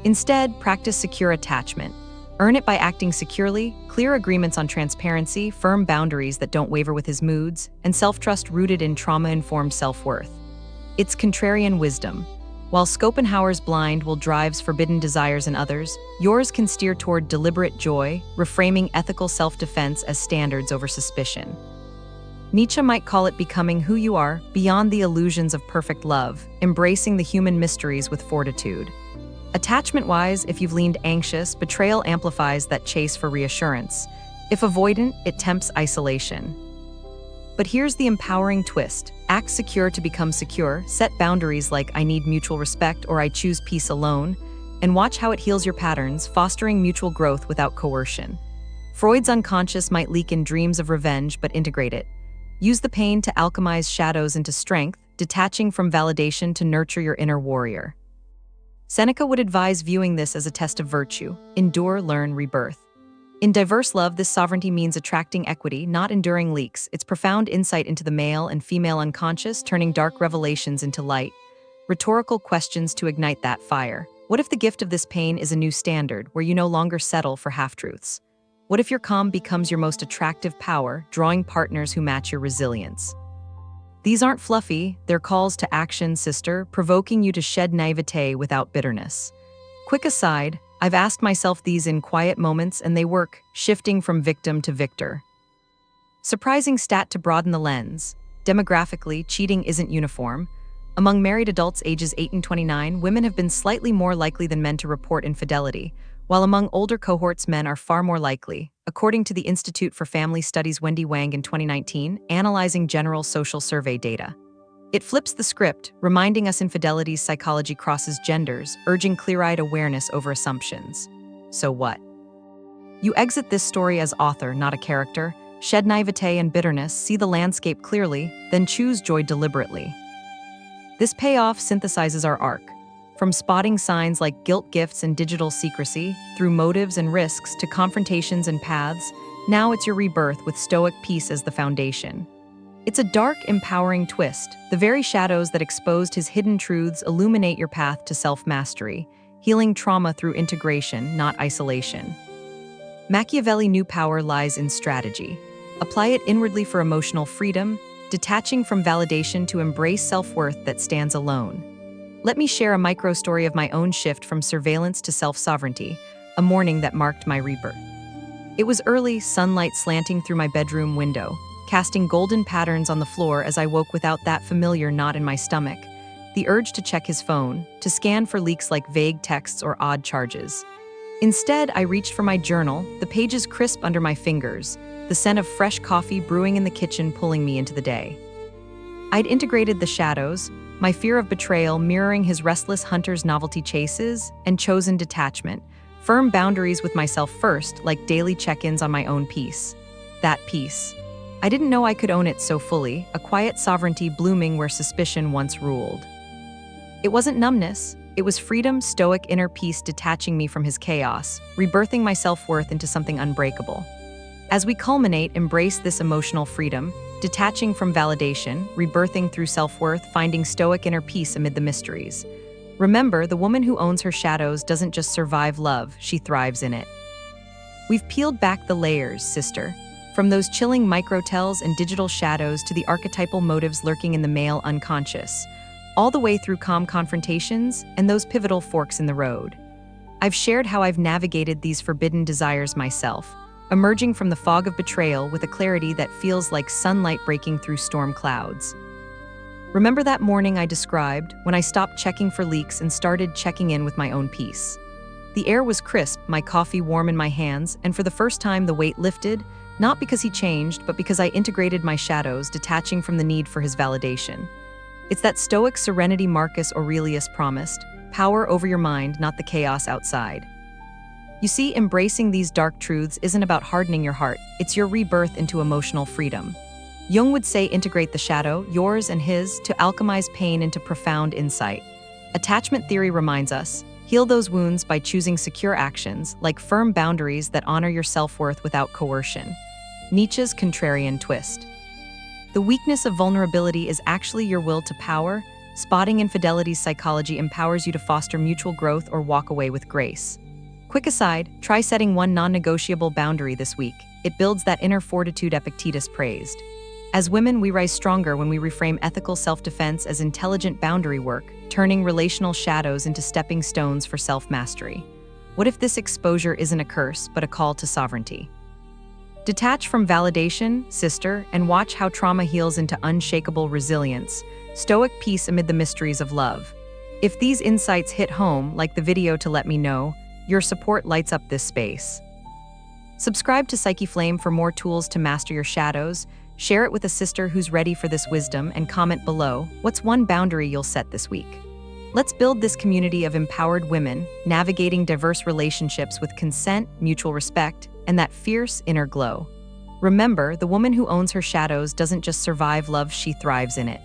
Instead, practice secure attachment. Earn it by acting securely, clear agreements on transparency, firm boundaries that don't waver with his moods, and self-trust rooted in trauma-informed self-worth. It's contrarian wisdom. While Schopenhauer's blind will drives forbidden desires in others, yours can steer toward deliberate joy, reframing ethical self-defense as standards over suspicion. Nietzsche might call it becoming who you are, beyond the illusions of perfect love, embracing the human mysteries with fortitude. Attachment-wise, if you've leaned anxious, betrayal amplifies that chase for reassurance. If avoidant, it tempts isolation. But here's the empowering twist. Act secure to become secure, set boundaries like I need mutual respect or I choose peace alone, and watch how it heals your patterns, fostering mutual growth without coercion. Freud's unconscious might leak in dreams of revenge, but integrate it. Use the pain to alchemize shadows into strength, detaching from validation to nurture your inner warrior. Seneca would advise viewing this as a test of virtue. Endure, learn, rebirth. In diverse love, this sovereignty means attracting equity, not enduring leaks. It's profound insight into the male and female unconscious, turning dark revelations into light. Rhetorical questions to ignite that fire. What if the gift of this pain is a new standard, where you no longer settle for half-truths? What if your calm becomes your most attractive power, drawing partners who match your resilience? These aren't fluffy, they're calls to action, sister, provoking you to shed naivete without bitterness. Quick aside, I've asked myself these in quiet moments and they work, shifting from victim to victor. Surprising stat to broaden the lens. Demographically, cheating isn't uniform. Among married adults ages 8 and 29, women have been slightly more likely than men to report infidelity, while among older cohorts, men are far more likely, according to the Institute for Family Studies' Wendy Wang in 2019, analyzing general social survey data. It flips the script, reminding us infidelity's psychology crosses genders, urging clear-eyed awareness over assumptions. So what? You exit this story as author, not a character, shed naivete and bitterness, see the landscape clearly, then choose joy deliberately. This payoff synthesizes our arc. From spotting signs like guilt gifts and digital secrecy, through motives and risks to confrontations and paths, now it's your rebirth with Stoic peace as the foundation. It's a dark, empowering twist. The very shadows that exposed his hidden truths illuminate your path to self-mastery, healing trauma through integration, not isolation. Machiavelli knew power lies in strategy. Apply it inwardly for emotional freedom, detaching from validation to embrace self-worth that stands alone. Let me share a micro-story of my own shift from surveillance to self-sovereignty, a morning that marked my rebirth. It was early, sunlight slanting through my bedroom window, casting golden patterns on the floor as I woke without that familiar knot in my stomach, the urge to check his phone, to scan for leaks like vague texts or odd charges. Instead, I reached for my journal, the pages crisp under my fingers, the scent of fresh coffee brewing in the kitchen pulling me into the day. I'd integrated the shadows, my fear of betrayal mirroring his Restless Hunter's novelty chases, and chosen detachment, firm boundaries with myself first, like daily check-ins on my own peace. That peace. I didn't know I could own it so fully, a quiet sovereignty blooming where suspicion once ruled. It wasn't numbness, it was freedom, Stoic inner peace detaching me from his chaos, rebirthing my self-worth into something unbreakable. As we culminate, embrace this emotional freedom, detaching from validation, rebirthing through self-worth, finding Stoic inner peace amid the mysteries. Remember, the woman who owns her shadows doesn't just survive love, she thrives in it. We've peeled back the layers, sister. From those chilling microtells and digital shadows to the archetypal motives lurking in the male unconscious, all the way through calm confrontations and those pivotal forks in the road. I've shared how I've navigated these forbidden desires myself, emerging from the fog of betrayal with a clarity that feels like sunlight breaking through storm clouds. Remember that morning I described, when I stopped checking for leaks and started checking in with my own peace? The air was crisp, my coffee warm in my hands, and for the first time the weight lifted, not because he changed, but because I integrated my shadows, detaching from the need for his validation. It's that Stoic serenity Marcus Aurelius promised, Power over your mind, not the chaos outside. You see, embracing these dark truths isn't about hardening your heart, it's your rebirth into emotional freedom. Jung would say integrate the shadow, yours and his, to alchemize pain into profound insight. Attachment theory reminds us, heal those wounds by choosing secure actions, like firm boundaries that honor your self-worth without coercion. Nietzsche's contrarian twist. The weakness of vulnerability is actually your will to power. Spotting infidelity's psychology empowers you to foster mutual growth or walk away with grace. Quick aside, try setting one non-negotiable boundary this week. It builds that inner fortitude Epictetus praised. As women, we rise stronger when we reframe ethical self-defense as intelligent boundary work, turning relational shadows into stepping stones for self-mastery. What if this exposure isn't a curse, but a call to sovereignty? Detach from validation, sister, and watch how trauma heals into unshakable resilience, stoic peace amid the mysteries of love. If these insights hit home, like the video to let me know, your support lights up this space. Subscribe to PsycheFlame for more tools to master your shadows, share it with a sister who's ready for this wisdom, and comment below, what's one boundary you'll set this week? Let's build this community of empowered women, navigating diverse relationships with consent, mutual respect, and that fierce inner glow. Remember, the woman who owns her shadows doesn't just survive love, she thrives in it.